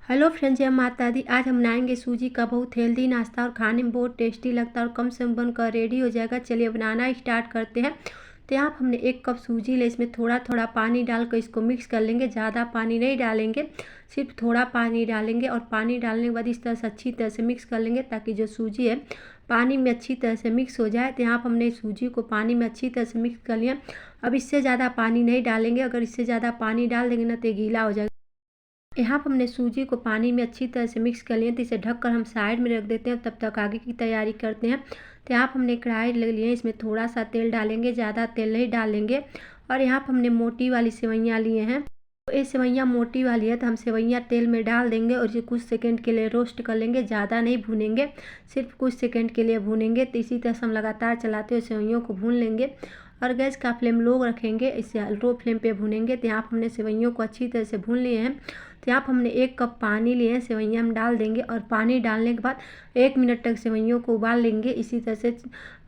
Hello friends, जय माता दी। आज हम बनाएंगे सूजी का बहुत हेल्दी नाश्ता और खाने में बहुत टेस्टी लगता है और कम समय बनकर रेडी हो जाएगा। चलिए बनाना स्टार्ट करते हैं। तो यहाँ पर हमने 1 कप सूजी ले, इसमें थोड़ा थोड़ा पानी डालकर इसको मिक्स कर लेंगे। ज़्यादा पानी नहीं डालेंगे, सिर्फ थोड़ा पानी डालेंगे और पानी डालने के बाद इस तरह से अच्छी तरह से मिक्स कर लेंगे ताकि जो सूजी है पानी में अच्छी तरह से मिक्स हो जाए। तो यहाँ पर हमने सूजी को पानी में अच्छी तरह से मिक्स कर लिया। अब इससे ज़्यादा पानी नहीं डालेंगे, अगर इससे ज़्यादा पानी डाल देंगे ना तो गीला हो जाएगा। यहाँ पर हमने सूजी को पानी में अच्छी तरह से मिक्स कर लिया। तो इसे ढककर हम साइड में रख देते हैं, तब तक आगे की तैयारी करते हैं। तो यहाँ पर हमने कढ़ाई ले लिए, इसमें थोड़ा सा तेल डालेंगे, ज़्यादा तेल नहीं डालेंगे। और यहाँ पर हमने मोटी वाली सेवइयाँ लिए हैं। तो ये सेवइयाँ मोटी वाली है तो हम सेवइयाँ तेल में डाल देंगे और इसे कुछ सेकंड के लिए रोस्ट कर लेंगे। ज़्यादा नहीं भूनेंगे, सिर्फ कुछ सेकंड के लिए भूनेंगे। तो इसी तरह से हम लगातार चलाते हुए सेवइयों को भून लेंगे और गैस का फ्लेम लो रखेंगे, इसे लो फ्लेम पे भूनेंगे। तो यहाँ पर हमने सेवइयों को अच्छी तरह से भून लिए हैं। तो यहाँ पर हमने 1 कप पानी लिए हैं, सेवइयाँ हम डाल देंगे और पानी डालने के बाद 1 मिनट तक सेवइयों को उबाल लेंगे। इसी तरह से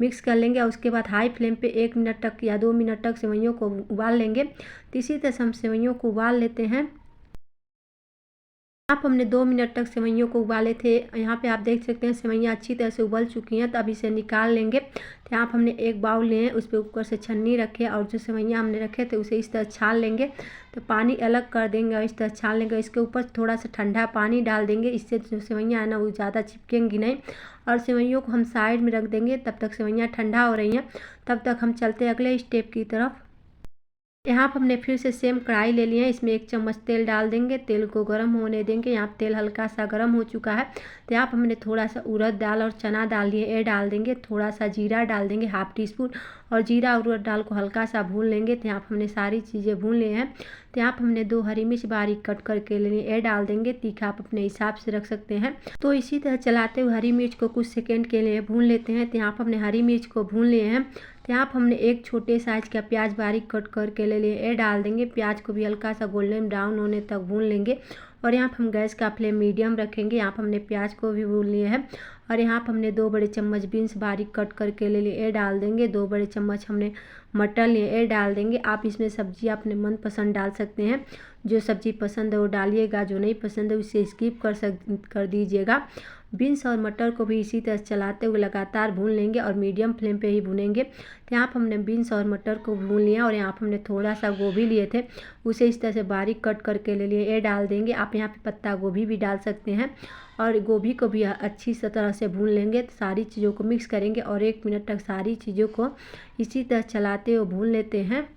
मिक्स कर लेंगे और उसके बाद हाई फ्लेम पे 1 मिनट तक या 2 मिनट तक सेवइयों को उबाल लेंगे। तो इसी तरह से हम सेवइयों को उबाल लेते हैं। यहाँ पर हमने 2 मिनट तक सेवइयों को उबाले थे। यहाँ पे आप देख सकते हैं सेवइयाँ अच्छी तरह से उबल चुकी हैं। तो अब इसे निकाल लेंगे। तो यहाँ पर हमने एक बाउल लिए हैं, उस पर ऊपर से छन्नी रखे और जो सेवइयाँ हमने रखे थे उसे इस तरह छान लेंगे। तो पानी अलग कर देंगे और इस तरह छान लेंगे। इसके ऊपर थोड़ा सा ठंडा पानी डाल देंगे, इससे जो सेवइयाँ है ना वो ज़्यादा चिपकेंगी नहीं। और सेवइयों को हम साइड में रख देंगे। तब तक सेवइयाँ ठंडा हो रही हैं, तब तक हम चलते हैं अगले स्टेप की तरफ। यहाँ पर हमने फिर से सेम कढ़ाई ले लिया है, इसमें 1 चम्मच तेल डाल देंगे। तेल को गर्म होने देंगे। यहाँ पर तेल हल्का सा गर्म हो चुका है। तो यहाँ पर हमने थोड़ा सा उड़द दाल और चना दाल लिए, ये डाल देंगे। थोड़ा सा जीरा डाल देंगे, ½ टी स्पून। और जीरा और उड़द दाल को हल्का सा भून लेंगे। तो यहाँ पर हमने सारी चीज़ें भून लिए हैं। तो यहाँ पर हमने 2 हरी मिर्च बारीक कट करके ले लिए, ये डाल देंगे। तीखा आप अपने हिसाब से रख सकते हैं। तो इसी तरह चलाते हुए हरी मिर्च को कुछ सेकेंड के लिए भून लेते हैं। तो यहाँ पर हमने हरी मिर्च को भून लिए हैं। तो यहाँ पर हमने 1 छोटे साइज़ का प्याज बारीक कट करके ले लिए, ये डाल देंगे। प्याज को भी हल्का सा गोल्डन ब्राउन होने तक भून लेंगे। और यहाँ पर हम गैस का फ्लेम मीडियम रखेंगे। यहाँ पर हमने प्याज को भी भून लिए हैं। और यहाँ पर हमने 2 बड़े चम्मच बीन्स बारीक कट करके ले लिए, ये डाल देंगे। 2 बड़े चम्मच हमने मटर लिए, ये डाल देंगे। आप इसमें सब्जी अपने मनपसंद डाल सकते हैं, जो सब्जी पसंद है वो डालिएगा, जो नहीं पसंद है उसे स्किप कर दीजिएगा। बीन्स और मटर को भी इसी तरह चलाते हुए लगातार भून लेंगे और मीडियम फ्लेम पे ही भूनेंगे। तो यहाँ पर हमने बीन्स और मटर को भून लिया। और यहाँ पर हमने थोड़ा सा गोभी लिए थे, उसे इस तरह से बारीक कट करके ले लिए, ये डाल देंगे। आप यहाँ पे पत्ता गोभी भी डाल सकते हैं। और गोभी को भी अच्छी तरह से भून लेंगे। तो सारी चीज़ों को मिक्स करेंगे और 1 मिनट तक सारी चीज़ों को इसी तरह चलाते हुए भून लेते हैं।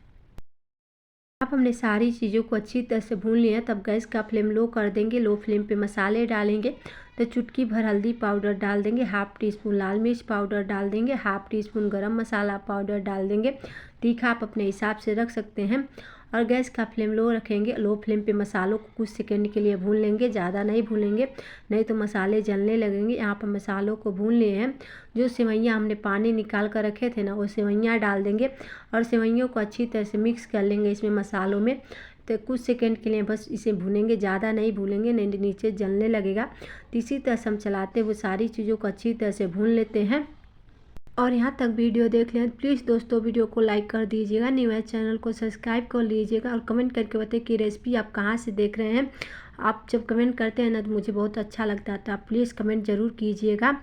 अब हमने सारी चीज़ों को अच्छी तरह से भून लिया। तब गैस का फ्लेम लो कर देंगे। लो फ्लेम पे मसाले डालेंगे। तो चुटकी भर हल्दी पाउडर डाल देंगे, ½ टी स्पून लाल मिर्च पाउडर डाल देंगे, ½ टी स्पून गरम मसाला पाउडर डाल देंगे। तीखा आप अपने हिसाब से रख सकते हैं। और गैस का फ्लेम लो रखेंगे। लो फ्लेम पे मसालों को कुछ सेकंड के लिए भून लेंगे, ज़्यादा नहीं भूनेंगे, नहीं तो मसाले जलने लगेंगे। यहाँ पर मसालों को भून लिए हैं। जो सेवइयाँ हमने पानी निकाल कर रखे थे ना, वो सेवइयाँ डाल देंगे और सेवइयों को अच्छी तरह से मिक्स कर लेंगे इसमें मसालों में। तो कुछ सेकंड के लिए बस इसे भूनेंगे, ज़्यादा नहीं भूनेंगे, नहीं नीचे जलने लगेगा। तो इसी तरह से हम चलाते हुए सारी चीज़ों को अच्छी तरह से भून लेते हैं। और यहाँ तक वीडियो देख लें, प्लीज़ दोस्तों वीडियो को लाइक कर दीजिएगा, न्यू है चैनल को सब्सक्राइब कर लीजिएगा और कमेंट करके बताइए कि रेसिपी आप कहाँ से देख रहे हैं। आप जब कमेंट करते हैं ना तो मुझे बहुत अच्छा लगता है, तो आप प्लीज़ कमेंट ज़रूर कीजिएगा।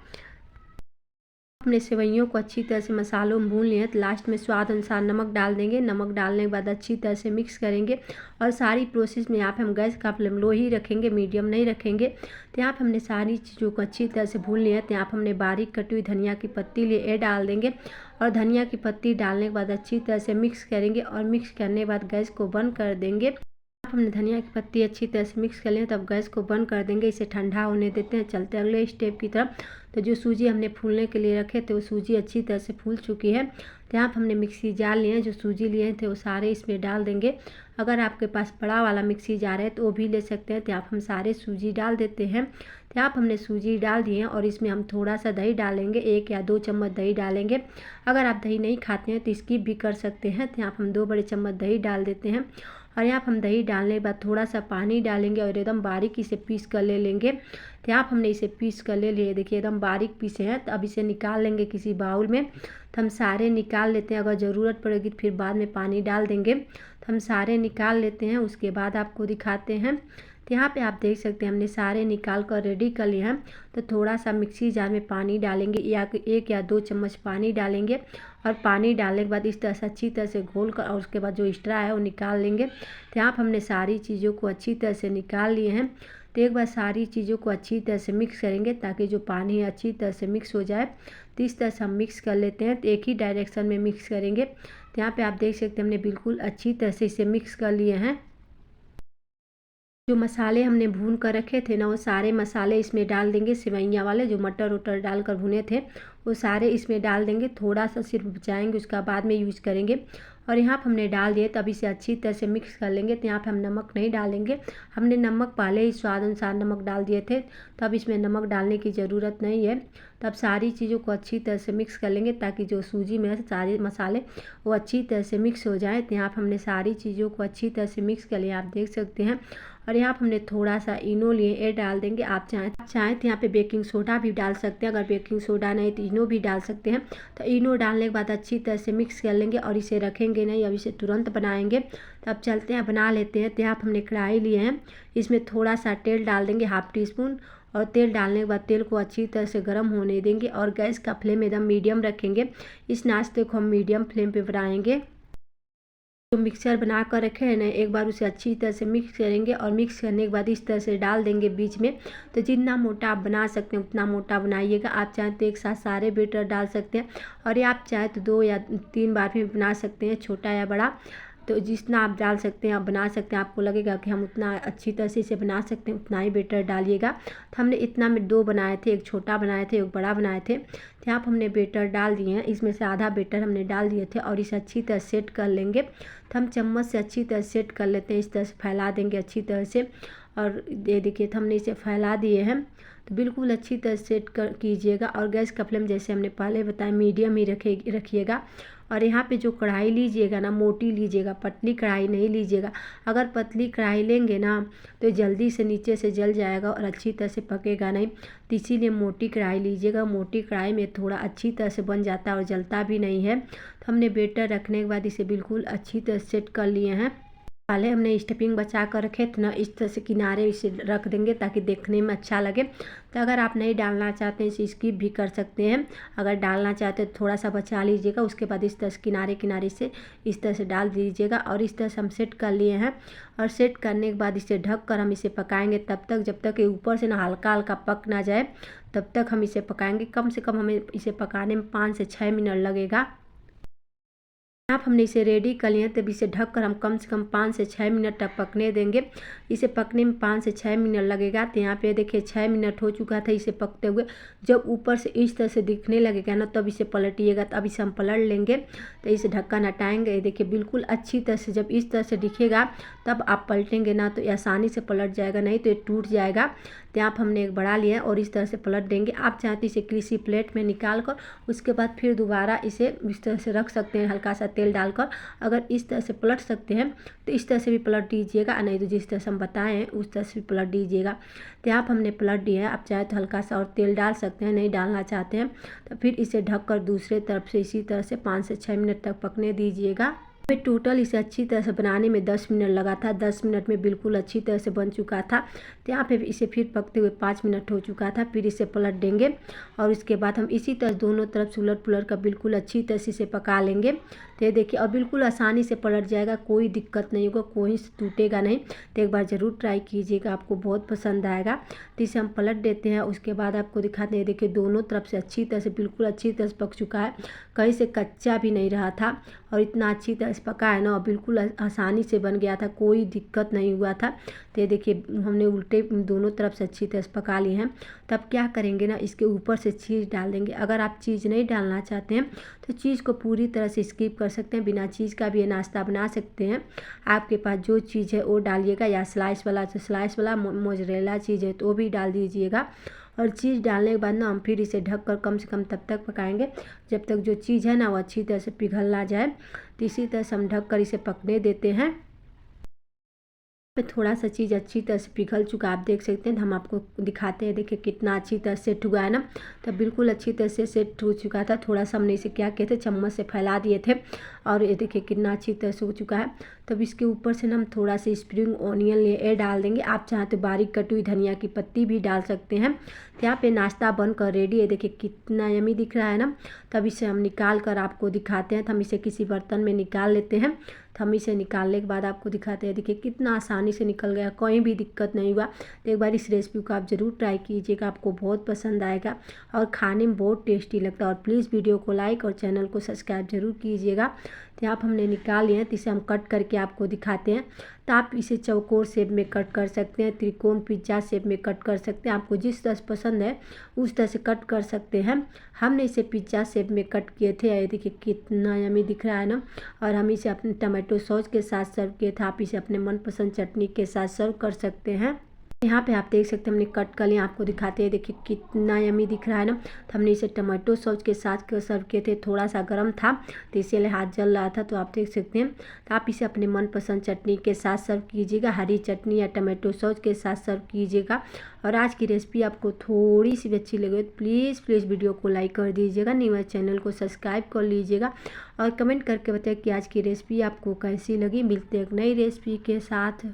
अपने सेवइयों को अच्छी तरह से मसालों में भून लिए हैं। तो लास्ट में स्वाद अनुसार नमक डाल देंगे। नमक डालने के बाद अच्छी तरह से मिक्स करेंगे और सारी प्रोसेस में यहाँ पे हम गैस का फ्लेम लो ही रखेंगे, मीडियम नहीं रखेंगे। तो यहाँ पे हमने सारी चीज़ों को अच्छी तरह से भून लिया है। तो यहाँ पे हमने बारीक कटी हुई धनिया की पत्ती लिए, ये डाल देंगे। और धनिया की पत्ती डालने के बाद अच्छी तरह से मिक्स करेंगे और मिक्स करने के बाद गैस को बंद कर देंगे। हमने धनिया की पत्ती अच्छी तरह से मिक्स कर लिया, तब गैस को बंद कर देंगे, इसे ठंडा होने देते हैं। चलते हैं अगले स्टेप की तरफ। तो जो सूजी हमने फूलने के लिए रखे थे वो सूजी अच्छी तरह से फूल चुकी है। तो यहाँ पर हमने मिक्सी जार लिए हैं, जो सूजी लिए थे वो सारे इसमें डाल देंगे। अगर आपके पास बड़ा वाला मिक्सी जार है तो वो भी ले सकते हैं। तो यहाँ पर हम सारे सूजी डाल देते हैं। तो यहाँ पर हमने सूजी डाल दिए हैं और इसमें हम थोड़ा सा दही डालेंगे, 1 या 2 चम्मच दही डालेंगे। अगर आप दही नहीं खाते हैं तो स्किप भी कर सकते हैं। तो यहाँ पर हम 2 बड़े चम्मच दही डाल देते हैं। और यहाँ पर हम दही डालने के बाद थोड़ा सा पानी डालेंगे और एकदम बारीक इसे पीस कर ले लेंगे। तो यहाँ पर हमने इसे पीस कर ले लिए, देखिए एकदम बारीक पीसे हैं। तो अब इसे निकाल लेंगे किसी बाउल में। तो हम सारे निकाल लेते हैं, अगर ज़रूरत पड़ेगी तो फिर बाद में पानी डाल देंगे। तो हम सारे निकाल लेते हैं, उसके बाद आपको दिखाते हैं। तो यहाँ पे आप देख सकते हैं हमने सारे निकाल कर रेडी कर लिए हैं। तो थोड़ा सा मिक्सी जार में पानी डालेंगे, या 1 या 2 चम्मच पानी डालेंगे, और पानी डालने के बाद इस तरह से अच्छी तरह से घोल कर, और उसके बाद जो एक्स्ट्रा है वो निकाल लेंगे। तो यहाँ पर हमने सारी चीज़ों को अच्छी तरह से निकाल लिए हैं। तो एक बार सारी चीज़ों को अच्छी तरह से मिक्स करेंगे ताकि जो पानी है अच्छी तरह से मिक्स हो जाए। तो इस तरह से हम मिक्स कर लेते हैं। तो एक ही डायरेक्शन में मिक्स करेंगे। तो यहाँ पे आप देख सकते हैं हमने बिल्कुल अच्छी तरह से इसे मिक्स कर लिए हैं। जो मसाले हमने भून कर रखे थे ना, वो सारे मसाले इसमें डाल देंगे। सेवइयाँ वाले जो मटर उटर डालकर भुने थे वो सारे इसमें डाल देंगे। थोड़ा सा सिर्फ बचाएंगे, उसका बाद में यूज करेंगे। और यहाँ पर हमने डाल दिए, तब इसे अच्छी तरह से मिक्स कर लेंगे। तो यहाँ पर हम नमक नहीं डालेंगे, हमने नमक पहले ही स्वाद अनुसार नमक डाल दिए थे, तब इसमें नमक डालने की ज़रूरत नहीं है। तब सारी चीज़ों को अच्छी तरह से मिक्स कर लेंगे ताकि जो सूजी में सारे मसाले वो अच्छी तरह से मिक्स हो जाए। तो यहाँ पर हमने सारी चीज़ों को अच्छी तरह से मिक्स कर लिया, आप देख सकते हैं। और यहाँ पर हमने थोड़ा सा इनो लिए, ये डाल देंगे। आप चाहें तो यहाँ पे बेकिंग सोडा भी डाल सकते हैं, अगर बेकिंग सोडा नहीं तो इनो भी डाल सकते हैं। तो इनो डालने के बाद अच्छी तरह से मिक्स कर लेंगे और इसे रखेंगे नहीं, अब इसे तुरंत बनाएंगे। तो अब चलते हैं बना लेते हैं। तो यहाँ पर हमने कढ़ाई लिए हैं, इसमें थोड़ा सा तेल डाल देंगे, 1/2 टीस्पून। और तेल डालने के बाद तेल को अच्छी तरह से गर्म होने देंगे और गैस का फ्लेम एकदम मीडियम रखेंगे। इस नाश्ते को हम मीडियम फ्लेम पे बनाएंगे। जो मिक्सचर बना कर रखे हैं ना, एक बार उसे अच्छी तरह से मिक्स करेंगे और मिक्स करने के बाद इस तरह से डाल देंगे बीच में। तो जितना मोटा आप बना सकते हैं उतना मोटा बनाइएगा। आप चाहें तो एक साथ सारे बैटर डाल सकते हैं, और ये आप चाहें तो 2 या 3 बार भी बना सकते हैं, छोटा या बड़ा। तो जितना आप डाल सकते हैं आप बना सकते हैं। आपको लगेगा कि हम उतना अच्छी तरह से इसे बना सकते हैं, उतना ही बेटर डालिएगा। तो हमने इतना में 2 बनाए थे, एक छोटा बनाए थे, एक बड़ा बनाए थे। तो यहाँ पर हमने बेटर डाल दिए हैं, इसमें से आधा बेटर हमने डाल दिए थे और इसे अच्छी तरह सेट कर लेंगे। तो हम चम्मच से अच्छी तरह सेट कर लेते हैं, इस तरह से फैला देंगे अच्छी तरह से। और ये देखिए तो हमने इसे फैला दिए हैं। तो बिल्कुल अच्छी तरह सेट कर कीजिएगा, और गैस का फ्लेम जैसे हमने पहले बताया मीडियम ही रखिएगा। और यहाँ पे जो कढ़ाई लीजिएगा ना, मोटी लीजिएगा, पतली कढ़ाई नहीं लीजिएगा। अगर पतली कढ़ाई लेंगे ना तो जल्दी से नीचे से जल जाएगा और अच्छी तरह से पकेगा नहीं। तो इसीलिए मोटी कढ़ाई लीजिएगा, मोटी कढ़ाई में थोड़ा अच्छी तरह से बन जाता है और जलता भी नहीं है। तो हमने बेटर रखने के बाद इसे बिल्कुल अच्छी तरह सेट कर लिए हैं। पहले हमने स्टफिंग बचा कर रखे थे ना, इस तरह से किनारे इसे रख देंगे ताकि देखने में अच्छा लगे। तो अगर आप नहीं डालना चाहते हैं इसे स्किप भी कर सकते हैं, अगर डालना चाहते हैं तो थोड़ा सा बचा लीजिएगा। उसके बाद इस तरह से किनारे किनारे से इस तरह से डाल दीजिएगा। और इस तरह से हम सेट कर लिए हैं, और सेट करने के बाद इसे ढक कर हम इसे पकाएंगे तब तक जब तक ये ऊपर से ना हल्का हल्का पक ना जाए, तब तक हम इसे पकाएंगे। कम से कम हमें इसे पकाने में 5 से 6 मिनट लगेगा। आप हमने इसे रेडी कर लिया, तब इसे ढककर हम कम से कम 5 से 6 मिनट तक पकने देंगे। इसे पकने में 5 से 6 मिनट लगेगा। तो यहाँ पे देखिए 6 मिनट हो चुका था इसे पकते हुए। जब ऊपर से इस तरह से दिखने लगेगा ना, तब इसे पलटिएगा। तो अब इसे हम पलट लेंगे, तो इसे ढक्कन हटाएंगे। देखिए बिल्कुल अच्छी तरह से जब इस तरह से दिखेगा तब आप पलटेंगे ना, तो आसानी से पलट जाएगा, नहीं तो ये टूट जाएगा। तो यहाँ हमने एक बड़ा लिया और इस तरह से पलट देंगे। आप चाहते इसे किसी प्लेट में निकाल कर उसके बाद फिर दोबारा इसे इस तरह से रख सकते हैं, हल्का सा तेल डालकर। अगर इस तरह से पलट सकते हैं तो इस तरह से भी पलट दीजिएगा, नहीं तो जिस तरह से हम बताएं हैं उस तरह से भी पलट दीजिएगा। तो यहाँ हमने पलट दिया है। आप चाहे तो हल्का सा और तेल डाल सकते हैं, नहीं डालना चाहते हैं तो फिर इसे ढककर दूसरे तरफ से इसी तरह से 5 से 6 मिनट तक पकने दीजिएगा। हमें टोटल इसे अच्छी तरह से बनाने में 10 मिनट लगा था। 10 मिनट में बिल्कुल अच्छी तरह से बन चुका था। तो यहाँ पे इसे फिर पकते हुए 5 मिनट हो चुका था। फिर इसे पलट देंगे और उसके बाद हम इसी तरह दोनों तरफ से उलट पुलट कर बिल्कुल अच्छी तरह से इसे पका लेंगे। तो ये देखिए और बिल्कुल आसानी से पलट जाएगा, कोई दिक्कत नहीं होगा, कोई टूटेगा नहीं। तो एक बार ज़रूर ट्राई कीजिएगा, आपको बहुत पसंद आएगा। तो इसे हम पलट देते हैं। उसके बाद आपको दिखाते हैं, देखिए दोनों तरफ से अच्छी तरह से बिल्कुल अच्छी तरह से पक चुका है, कहीं से कच्चा भी नहीं रहा था और इतना अच्छी तरह से पका है ना, और बिल्कुल आसानी से बन गया था, कोई दिक्कत नहीं हुआ था। तो ये देखिए हमने उल्टे दोनों तरफ से अच्छी तरह से पका लिए हैं। तब क्या करेंगे ना, इसके ऊपर से चीज़ डाल देंगे। अगर आप चीज़ नहीं डालना चाहते हैं तो चीज़ को पूरी तरह से स्किप कर सकते हैं, बिना चीज़ का भी ये नाश्ता बना सकते हैं। आपके पास जो चीज़ है वो डालिएगा, या स्लाइस वाला मोज़रेला चीज़ है तो वो भी डाल दीजिएगा। और चीज़ डालने के बाद ना हम फिर इसे ढककर कम से कम तब तक पकाएंगे जब तक जो चीज़ है ना वो अच्छी तरह से पिघल ना जाए। तो इसी तरह से हम ढककर इसे पकने देते हैं। थोड़ा सा चीज़ अच्छी तरह से पिघल चुका आप देख सकते हैं। हम आपको दिखाते हैं, देखिए कितना अच्छी तरह सेट हुआ है ना। तब बिल्कुल अच्छी तरह से सेट हो चुका था। थोड़ा सा हमने इसे क्या किए थे, चम्मच से फैला दिए थे और ये देखिए कितना अच्छी तरह से हो चुका है। तो अब इसके ऊपर से ना हम थोड़ा सा स्प्रिंग ऑनियन ये डाल देंगे। आप चाहें तो बारीक कटी हुई धनिया की पत्ती भी डाल सकते हैं। तो यहाँ पे नाश्ता बनकर रेडी है, देखिए कितना यमी दिख रहा है ना। तब इसे हम निकाल कर आपको दिखाते हैं। तो हम इसे किसी बर्तन में निकाल लेते हैं। तो हम इसे निकालने के बाद आपको दिखाते हैं, देखिए कितना आसानी से निकल गया, कोई भी दिक्कत नहीं हुआ। तो एक बार इस रेसिपी को आप ज़रूर ट्राई कीजिएगा, आपको बहुत पसंद आएगा और खाने में बहुत टेस्टी लगता है। और प्लीज़ वीडियो को लाइक और चैनल को सब्सक्राइब जरूर कीजिएगा। तो आप हमने निकाल लिए हैं, तो इसे हम कट करके आपको दिखाते हैं। तो आप इसे चौकोर शेप में कट कर सकते हैं, त्रिकोण पिज्जा शेप में कट कर सकते हैं, आपको जिस तरह से पसंद है उस तरह से कट कर सकते हैं। हमने इसे पिज्जा शेप में कट किए थे। ये देखिए कितना यमी दिख रहा है ना। और हम इसे अपने टमाटो सॉस के साथ सर्व किए थे। आप इसे अपने मनपसंद चटनी के साथ सर्व कर सकते हैं। यहाँ पे आप देख सकते हैं हमने कट कर लिया, आपको दिखाते हैं, देखिए कितना यमी दिख रहा है ना। तो हमने इसे टमाटो सॉस के साथ सर्व किए थे। थोड़ा सा गर्म था तो इसीलिए हाथ जल रहा था, तो आप देख सकते हैं। तो आप इसे अपने मनपसंद चटनी के साथ सर्व कीजिएगा, हरी चटनी या टमाटो सॉस के साथ सर्व कीजिएगा। और आज की रेसिपी आपको थोड़ी सी भी अच्छी लगे तो प्लीज़ वीडियो को लाइक कर दीजिएगा, न्यू चैनल को सब्सक्राइब कर लीजिएगा और कमेंट करके बताइए कि आज की रेसिपी आपको कैसी लगी। मिलते हैं एक नई रेसिपी के साथ।